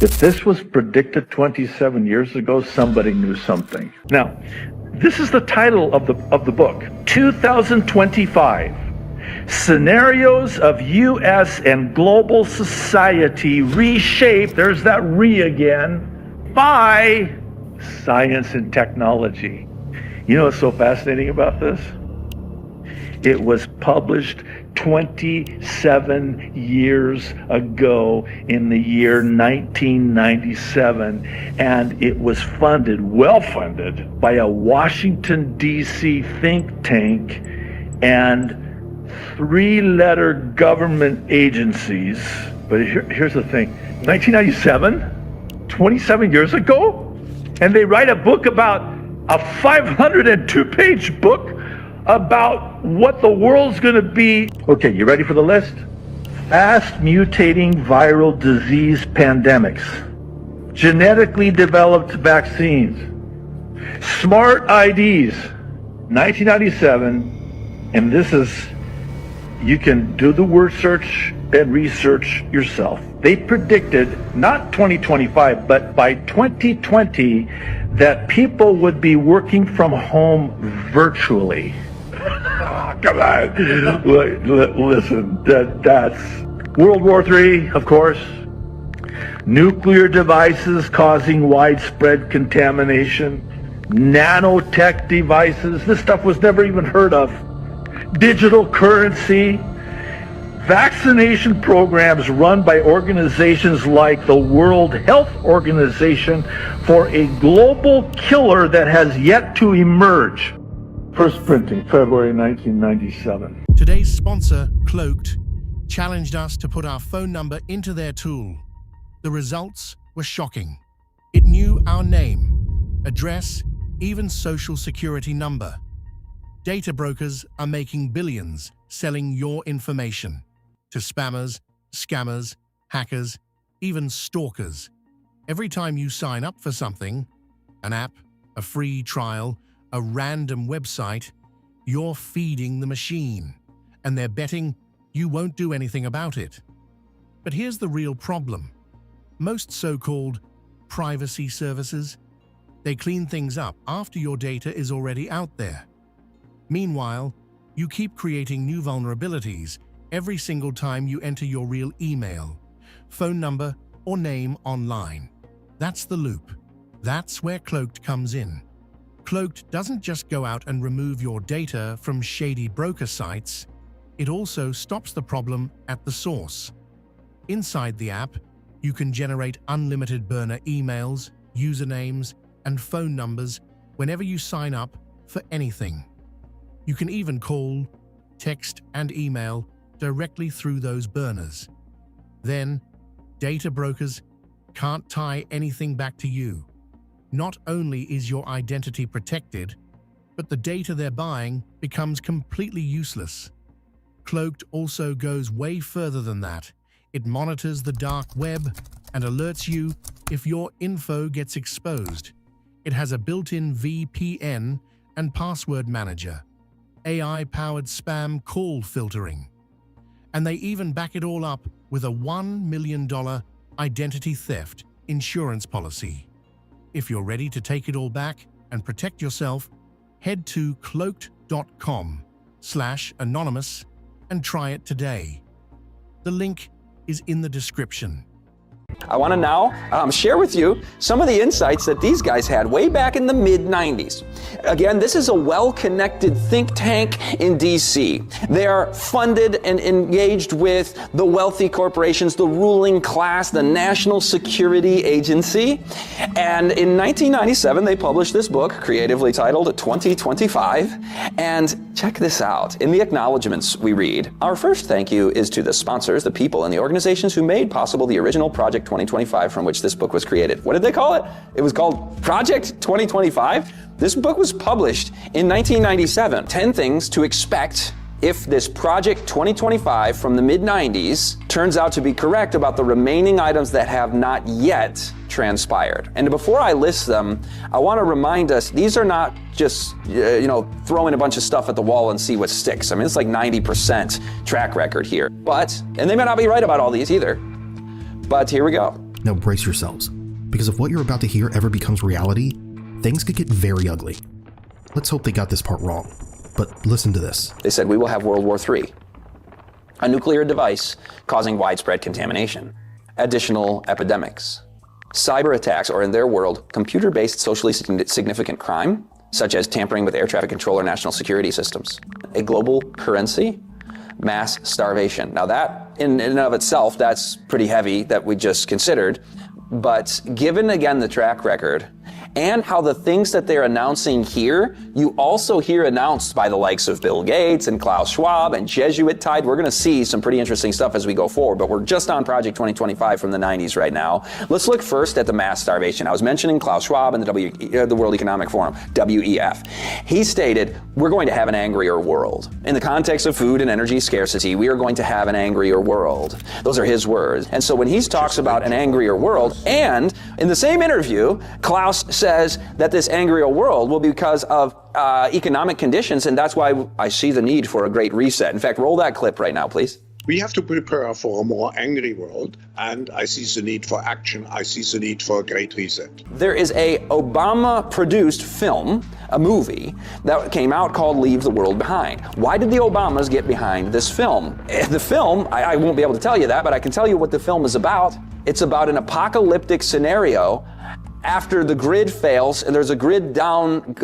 If this was predicted 27 years ago, somebody knew something. Now, this is the title of the book, 2025, Scenarios of U.S. and Global Society Reshaped, there's that re again, by Science and Technology. You know what's so fascinating about this? It was published 27 years ago in the year 1997, and it was funded, well funded, by a Washington, D.C. think tank and 3-letter government agencies. But here's the thing, 1997, 27 years ago, and they write a book about a 502-page book about what the world's going to be. Okay, you ready for the list? Fast mutating viral disease pandemics, genetically developed vaccines, smart IDs, 1997, and this is, you can do the word search and research yourself. They predicted, not 2025, but by 2020, that people would be working from home virtually. Come on. Listen, that's World War III, of course. Nuclear devices causing widespread contamination. Nanotech devices. This stuff was never even heard of. Digital currency. Vaccination programs run by organizations like the World Health Organization for a global killer that has yet to emerge. First printing, February 1997. Today's sponsor, Cloaked, challenged us to put our phone number into their tool. The results were shocking. It knew our name, address, even social security number. Data brokers are making billions selling your information to spammers, scammers, hackers, even stalkers. Every time you sign up for something, an app, a free trial, a random website, you're feeding the machine, and they're betting you won't do anything about it. But here's the real problem. Most so-called privacy services, they clean things up after your data is already out there. Meanwhile, you keep creating new vulnerabilities every single time you enter your real email, phone number, or name online. That's the loop. That's where Cloaked comes in. Cloaked doesn't just go out and remove your data from shady broker sites, it also stops the problem at the source. Inside the app, you can generate unlimited burner emails, usernames, and phone numbers whenever you sign up for anything. You can even call, text, and email directly through those burners. Then, data brokers can't tie anything back to you. Not only is your identity protected, but the data they're buying becomes completely useless. Cloaked also goes way further than that. It monitors the dark web and alerts you if your info gets exposed. It has a built-in VPN and password manager, AI-powered spam call filtering. And they even back it all up with a $1 million identity theft insurance policy. If you're ready to take it all back and protect yourself, head to cloaked.com/anonymous and try it today. The link is in the description. I want to now share with you some of the insights that these guys had way back in the mid-90s. Again, this is a well-connected think tank in DC. They are funded and engaged with the wealthy corporations, the ruling class, the National Security Agency. And in 1997, they published this book, creatively titled 2025. And check this out. In the acknowledgments we read, our first thank you is to the sponsors, the people, and the organizations who made possible the original Project 2025 from which this book was created. What did they call it? It was called Project 2025. This book was published in 1997. 10 things to expect if this Project 2025 from the mid-90s turns out to be correct about the remaining items that have not yet transpired. And before I list them, I want to remind us, these are not just, throwing a bunch of stuff at the wall and see what sticks. I mean, it's like 90% track record here. And they may not be right about all these either. But here we go. Now brace yourselves, because if what you're about to hear ever becomes reality, things could get very ugly. Let's hope they got this part wrong, but listen to this. They said we will have World War III, a nuclear device causing widespread contamination, additional epidemics, cyber attacks, or in their world, computer-based socially significant crime, such as tampering with air traffic control or national security systems, a global currency, mass starvation. Now that, in and of itself, that's pretty heavy that we just considered, but given again the track record and how the things that they're announcing here, you also hear announced by the likes of Bill Gates and Klaus Schwab and Jesuit Tide. We're going to see some pretty interesting stuff as we go forward, but we're just on Project 2025 from the 90s right now. Let's look first at the mass starvation. I was mentioning Klaus Schwab and the World Economic Forum, WEF. He stated, we're going to have an angrier world. In the context of food and energy scarcity, we are going to have an angrier world. Those are his words. And so when he talks about an angrier world, and in the same interview, Klaus says that this angrier world will be because of economic conditions, and that's why I see the need for a great reset. In fact, roll that clip right now, please. We have to prepare for a more angry world, and I see the need for action. I see the need for a great reset. There is a Obama-produced film, a movie, that came out called Leave the World Behind. Why did the Obamas get behind this film? The film, I won't be able to tell you that, but I can tell you what the film is about. It's about an apocalyptic scenario after the grid fails and there's a grid down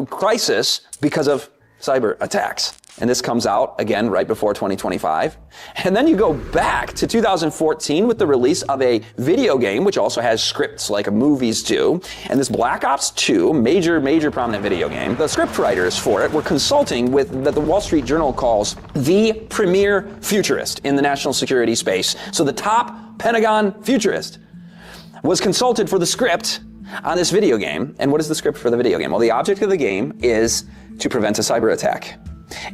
crisis because of cyber attacks. And this comes out, again, right before 2025. And then you go back to 2014 with the release of a video game, which also has scripts like movies do. And this Black Ops 2, major prominent video game, the script writers for it were consulting with that the Wall Street Journal calls the premier futurist in the national security space. So the top Pentagon futurist was consulted for the script on this video game. And what is the script for the video game? Well, the object of the game is to prevent a cyber attack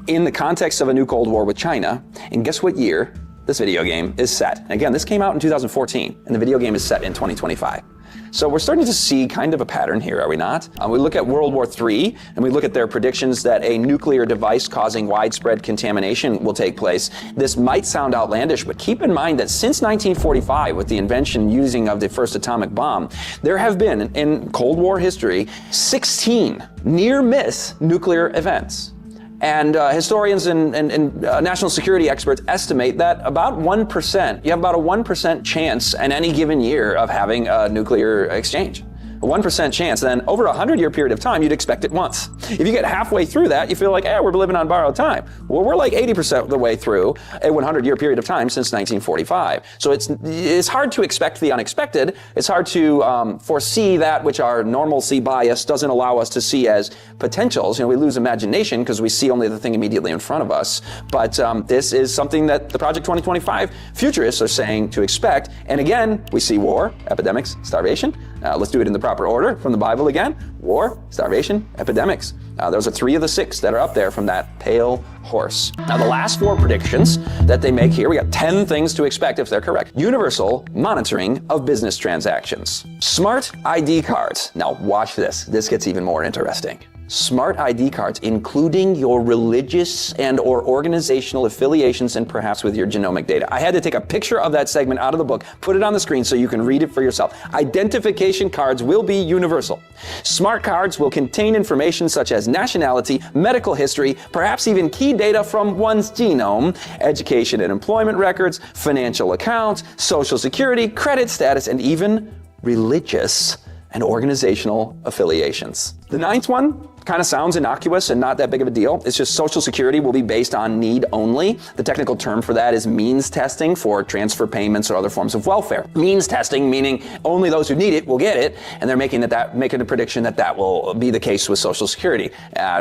in the context of a new Cold War with China. And guess what year this video game is set? And again, this came out in 2014, and the video game is set in 2025. So we're starting to see kind of a pattern here, are we not? We look at World War III, and we look at their predictions that a nuclear device causing widespread contamination will take place. This might sound outlandish, but keep in mind that since 1945, with the invention and using of the first atomic bomb, there have been, in Cold War history, 16 near-miss nuclear events. And historians and national security experts estimate that about 1%, you have about a 1% chance in any given year of having a nuclear exchange. A 1% chance, then over a 100-year period of time, you'd expect it once. If you get halfway through that, you feel like, we're living on borrowed time. Well, we're like 80% of the way through a 100-year period of time since 1945. So it's hard to expect the unexpected. It's hard to foresee that which our normalcy bias doesn't allow us to see as potentials. We lose imagination because we see only the thing immediately in front of us. But this is something that the Project 2025 futurists are saying to expect. And again, we see war, epidemics, starvation. Let's do it in the proper order from the Bible again. War, starvation, epidemics. Those are 3 of the 6 that are up there from that pale horse. Now the last 4 predictions that they make here, we got 10 things to expect if they're correct. Universal monitoring of business transactions. Smart ID cards. Now watch this. This gets even more interesting. Smart ID cards, including your religious and or organizational affiliations and perhaps with your genomic data. I had to take a picture of that segment out of the book, put it on the screen so you can read it for yourself. Identification cards will be universal. Smart cards will contain information such as nationality, medical history, perhaps even key data from one's genome, education and employment records, financial accounts, social security, credit status, and even religious and organizational affiliations. The 9th one kind of sounds innocuous and not that big of a deal. It's just Social Security will be based on need only. The technical term for that is means testing for transfer payments or other forms of welfare. Means testing meaning only those who need it will get it, and they're making a prediction that will be the case with Social Security.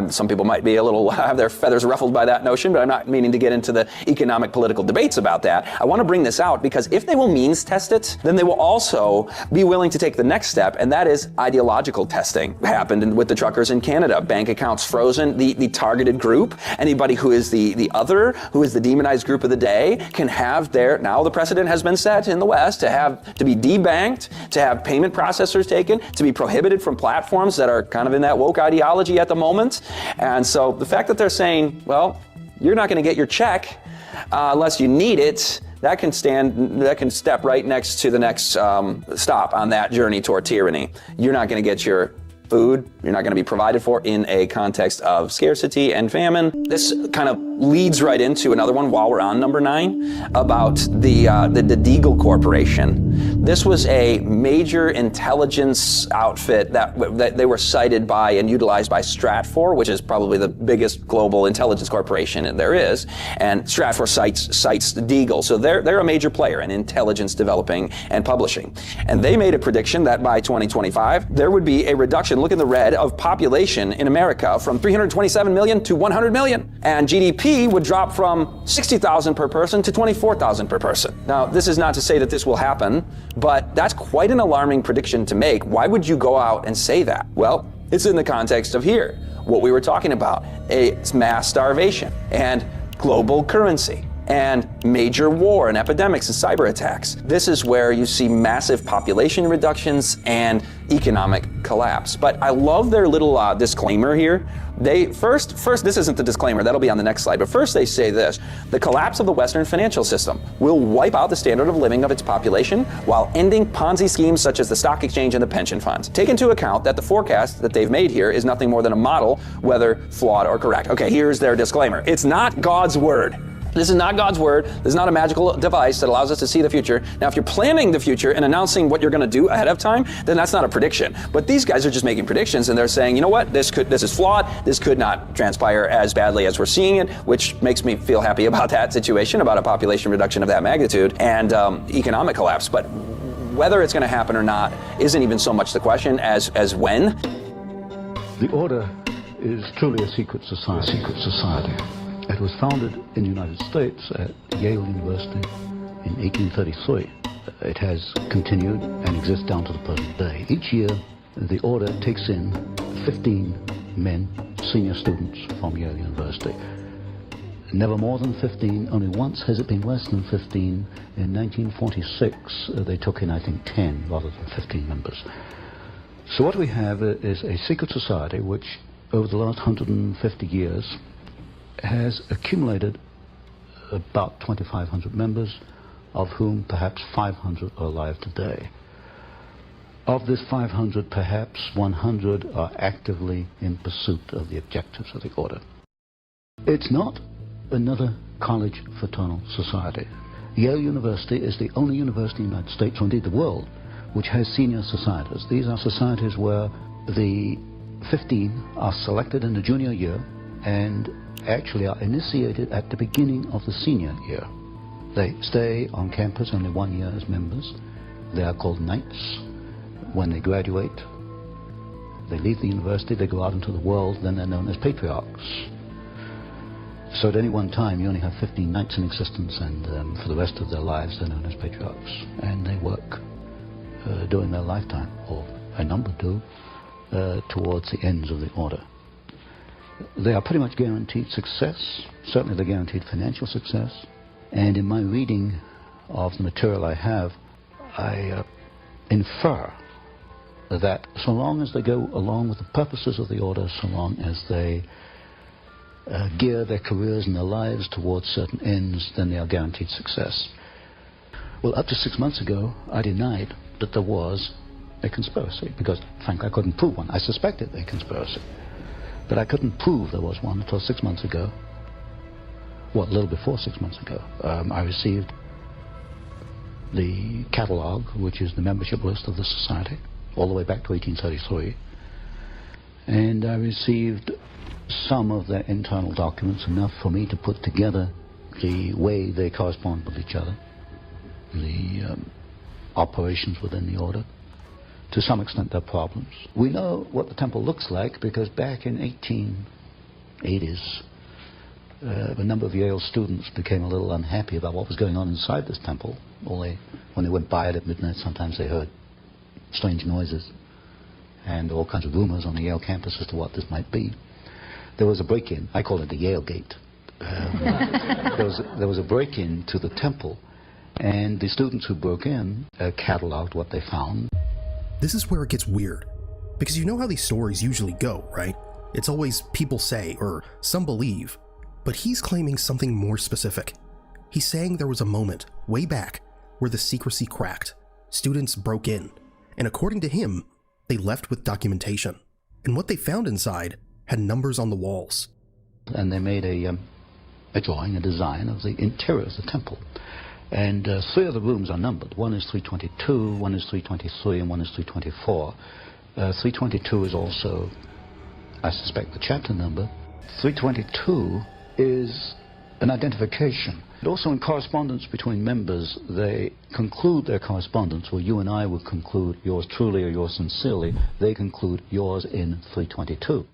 Some people might be a little have their feathers ruffled by that notion, but I'm not meaning to get into the economic political debates about that. I want to bring this out because if they will means test it, then they will also be willing to take the next step, and that is ideological testing. It happened with the truckers in Canada. Bank accounts frozen, the targeted group, anybody who is the other, who is the demonized group of the day, can have now the precedent has been set in the West to be debanked, to have payment processors taken, to be prohibited from platforms that are kind of in that woke ideology at the moment. And so the fact that they're saying, well, you're not going to get your check unless you need it, that can step right next to the next stop on that journey toward tyranny. You're not going to get your food, you're not going to be provided for in a context of scarcity and famine. This kind of leads right into another one while we're on number 9 about the Deagle Corporation. This was a major intelligence outfit that they were cited by and utilized by Stratfor, which is probably the biggest global intelligence corporation there is. And Stratfor cites Deagle, so they're a major player in intelligence developing and publishing. And they made a prediction that by 2025 there would be a reduction, look in the red, of population in America from 327 million to 100 million, and GDP would drop from 60,000 per person to 24,000 per person. Now, this is not to say that this will happen, but that's quite an alarming prediction to make. Why would you go out and say that? Well, it's in the context of here, what we were talking about, it's mass starvation and global currency and major war and epidemics and cyber attacks. This is where you see massive population reductions and economic collapse. But I love their little disclaimer here. They first, this isn't the disclaimer, that'll be on the next slide, but first they say this: the collapse of the Western financial system will wipe out the standard of living of its population while ending Ponzi schemes such as the stock exchange and the pension funds. Take into account that the forecast that they've made here is nothing more than a model, whether flawed or correct. Okay, here's their disclaimer. It's not God's word. This is not God's word. This is not a magical device that allows us to see the future. Now, if you're planning the future and announcing what you're going to do ahead of time, then that's not a prediction. But these guys are just making predictions, and they're saying, you know what, this is flawed. This could not transpire as badly as we're seeing it, which makes me feel happy about that situation, about a population reduction of that magnitude and economic collapse. But whether it's going to happen or not isn't even so much the question as when. The Order is truly a secret society. It was founded in the United States at Yale University in 1833. It has continued and exists down to the present day. Each year, the Order takes in 15 men, senior students from Yale University. Never more than 15. Only once has it been less than 15. In 1946, they took in, I think, 10 rather than 15 members. So what we have is a secret society which, over the last 150 years, has accumulated about 2,500 members, of whom perhaps 500 are alive today. Of this 500, perhaps 100 are actively in pursuit of the objectives of the Order. It's not another college fraternal society. Yale University is the only university in the United States, or indeed the world, which has senior societies. These are societies where the 15 are selected in the junior year and actually are initiated at the beginning of the senior year. They stay on campus only 1 year as members. They are called knights. When they graduate, they leave the university, they go out into the world, then they're known as patriarchs. So at any one time, you only have 15 knights in existence, and for the rest of their lives, they're known as patriarchs. And they work during their lifetime, or a number do, towards the ends of the Order. They are pretty much guaranteed success. Certainly they're guaranteed financial success. And in my reading of the material I have, I infer that so long as they go along with the purposes of the Order, so long as they gear their careers and their lives towards certain ends, then they are guaranteed success. Well, up to 6 months ago, I denied that there was a conspiracy, because frankly I couldn't prove one. I suspected a conspiracy, but I couldn't prove there was one until 6 months ago. Well, a little before 6 months ago, I received the catalog, which is the membership list of the society, all the way back to 1833. And I received some of their internal documents, enough for me to put together the way they correspond with each other, the operations within the Order, to some extent their problems. We know what the temple looks like because back in 1880s, a number of Yale students became a little unhappy about what was going on inside this temple. When they went by it at midnight, sometimes they heard strange noises and all kinds of rumors on the Yale campus as to what this might be. There was a break-in. I call it the Yale Gate. There was a break-in to the temple, and the students who broke in cataloged what they found. This is where it gets weird, because you know how these stories usually go, right? It's always people say, or some believe, but he's claiming something more specific. He's saying there was a moment, way back, where the secrecy cracked. Students broke in, and according to him, they left with documentation. And what they found inside had numbers on the walls. And they made a drawing, a design of the interior of the temple. And 3 of the rooms are numbered. One is 322, one is 323, and one is 324. 322 is also, I suspect, the chapter number. 322 is an identification. And also in correspondence between members, they conclude their correspondence, where you and I would conclude yours truly or yours sincerely. They conclude yours in 322.